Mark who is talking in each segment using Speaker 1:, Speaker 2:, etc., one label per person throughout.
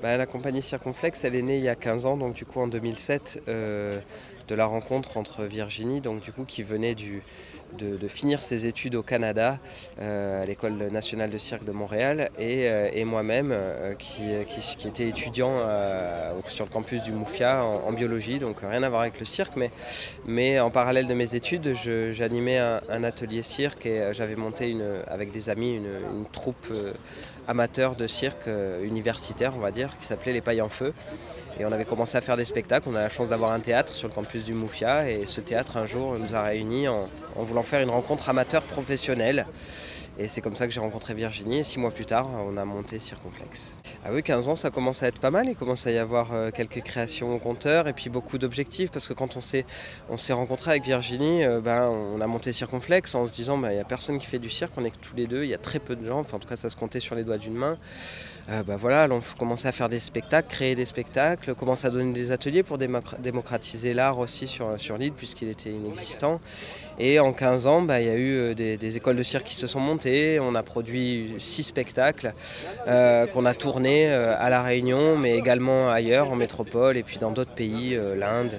Speaker 1: La compagnie Circonflexe, elle est née il y a 15 ans, donc du coup en 2007, de la rencontre entre Virginie, donc du coup qui venait de finir ses études au Canada, à l'École nationale de cirque de Montréal, et moi-même, qui était étudiant sur le campus du MUFIA en biologie, donc rien à voir avec le cirque, mais en parallèle de mes études, j'animais un atelier cirque et j'avais monté avec des amis une troupe amateur de cirque universitaire, on va dire, qui s'appelait Les Pailles en Feu. Et on avait commencé à faire des spectacles. On a la chance d'avoir un théâtre sur le campus du MUFIA. Et ce théâtre, un jour, nous a réunis en voulant faire une rencontre amateur-professionnelle. Et c'est comme ça que j'ai rencontré Virginie. Et 6 mois plus tard, on a monté Circonflexe. Ah oui, 15 ans, ça commence à être pas mal. Il commence à y avoir quelques créations au compteur et puis beaucoup d'objectifs. Parce que quand on s'est rencontré avec Virginie, on a monté Circonflexe en se disant il n'y a personne qui fait du cirque, on est que tous les deux, il y a très peu de gens. Enfin, en tout cas, ça se comptait sur les doigts d'une main. Voilà, alors on commençait à faire des spectacles, créer des spectacles, commencer à donner des ateliers pour démocratiser l'art aussi sur l'île puisqu'il était inexistant. Et en 15 ans, il y a eu des écoles de cirque qui se sont montées. On a produit 6 spectacles qu'on a tournés à La Réunion, mais également ailleurs, en métropole et puis dans d'autres pays, l'Inde,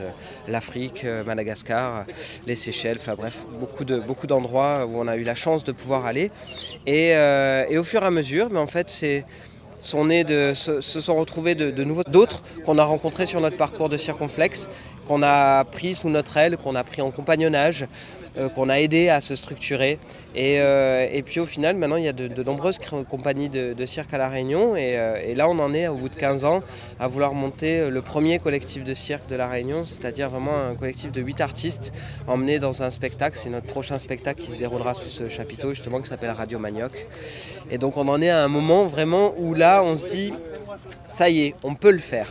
Speaker 1: l'Afrique, Madagascar, les Seychelles, enfin bref, beaucoup d'endroits où on a eu la chance de pouvoir aller. Et au fur et à mesure, en fait, se sont retrouvés de nouveaux d'autres qu'on a rencontrés sur notre parcours de Circonflexe, qu'on a pris sous notre aile, qu'on a pris en compagnonnage, qu'on a aidé à se structurer. Et puis au final, maintenant, il y a de nombreuses compagnies de cirque à La Réunion. Et là, on en est, au bout de 15 ans, à vouloir monter le premier collectif de cirque de La Réunion, c'est-à-dire vraiment un collectif de 8 artistes emmenés dans un spectacle. C'est notre prochain spectacle qui se déroulera sous ce chapiteau, justement, qui s'appelle Radio Manioc. Et donc on en est à un moment vraiment où là, on se dit, ça y est, on peut le faire.